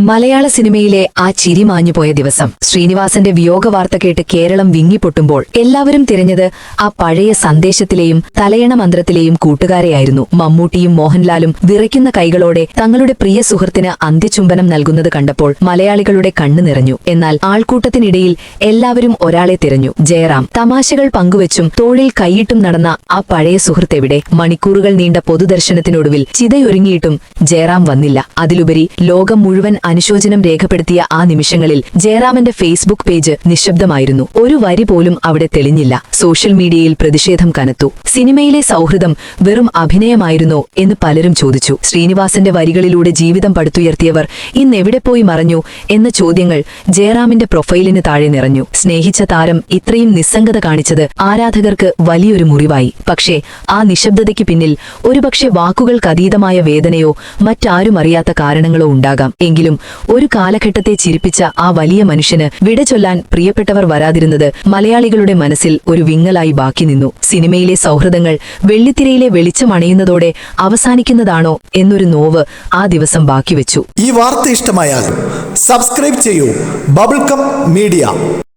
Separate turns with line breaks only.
മലയാള സിനിമയിലെ ആ ചിരി മാഞ്ഞുപോയ ദിവസം ശ്രീനിവാസന്റെ വിയോഗ വാർത്ത കേട്ട് കേരളം വിങ്ങിപ്പൊട്ടുമ്പോൾ എല്ലാവരും തിരഞ്ഞത് ആ പഴയ സന്ദേശത്തിലെയും തലയണ മന്ത്രത്തിലെയും കൂട്ടുകാരെയായിരുന്നു. മമ്മൂട്ടിയും മോഹൻലാലും വിറയ്ക്കുന്ന കൈകളോടെ തങ്ങളുടെ പ്രിയ സുഹൃത്തിന് അന്ത്യചുംബനം നൽകുന്നത് കണ്ടപ്പോൾ മലയാളികളുടെ കണ്ണു നിറഞ്ഞു. എന്നാൽ ആൾക്കൂട്ടത്തിനിടയിൽ എല്ലാവരും ഒരാളെ തിരഞ്ഞു, ജയറാം. തമാശകൾ പങ്കുവച്ചും തോളിൽ കൈയിട്ടും നടന്ന ആ പഴയ സുഹൃത്തെവിടെ? മണിക്കൂറുകൾ നീണ്ട പൊതുദർശനത്തിനൊടുവിൽ ചിതയൊരുങ്ങിയിട്ടും ജയറാം വന്നില്ല. അതിലുപരി ലോകം മുഴുവൻ അനുശോചനം രേഖപ്പെടുത്തിയ ആ നിമിഷങ്ങളിൽ ജയറാമിന്റെ ഫേസ്ബുക്ക് പേജ് നിശബ്ദമായിരുന്നു. ഒരു വരി പോലും അവിടെ തെളിഞ്ഞില്ല. സോഷ്യൽ മീഡിയയിൽ പ്രതിഷേധം കനത്തു. സിനിമയിലെ സൗഹൃദം വെറും അഭിനയമായിരുന്നോ എന്ന് പലരും ചോദിച്ചു. ശ്രീനിവാസന്റെ വരികളിലൂടെ ജീവിതം പടുത്തുയർത്തിയവർ ഇന്നെവിടെ പോയി മറഞ്ഞു എന്ന ചോദ്യങ്ങൾ ജയറാമിന്റെ പ്രൊഫൈലിന് താഴെ നിറഞ്ഞു. സ്നേഹിച്ച താരം ഇത്രയും നിസ്സംഗത കാണിച്ചത് ആരാധകർക്ക് വലിയൊരു മുറിവായി. പക്ഷേ ആ നിശബ്ദതയ്ക്ക് പിന്നിൽ ഒരുപക്ഷെ വാക്കുകൾക്കതീതമായ വേദനയോ മറ്റാരും അറിയാത്ത കാരണങ്ങളോ ഉണ്ടാകാം. എങ്കിലും ഒരു കാലഘട്ടത്തെ ചിരിപ്പിച്ച ആ വലിയ മനുഷ്യന് വിട ചൊല്ലാൻ പ്രിയപ്പെട്ടവർ വരാതിരുന്നത് മലയാളികളുടെ മനസ്സിൽ ഒരു വിങ്ങലായി ബാക്കി നിന്നു. സിനിമയിലെ സൗഹൃദങ്ങൾ വെള്ളിത്തിരയിലെ വെളിച്ചമണയുന്നതോടെ അവസാനിക്കുന്നതാണോ എന്നൊരു നോവ് ആ ദിവസം ബാക്കിവെച്ചു.
ഈ വാർത്ത ഇഷ്ടമായാൽ സബ്സ്ക്രൈബ് ചെയ്യൂ ബബിൾകം മീഡിയ.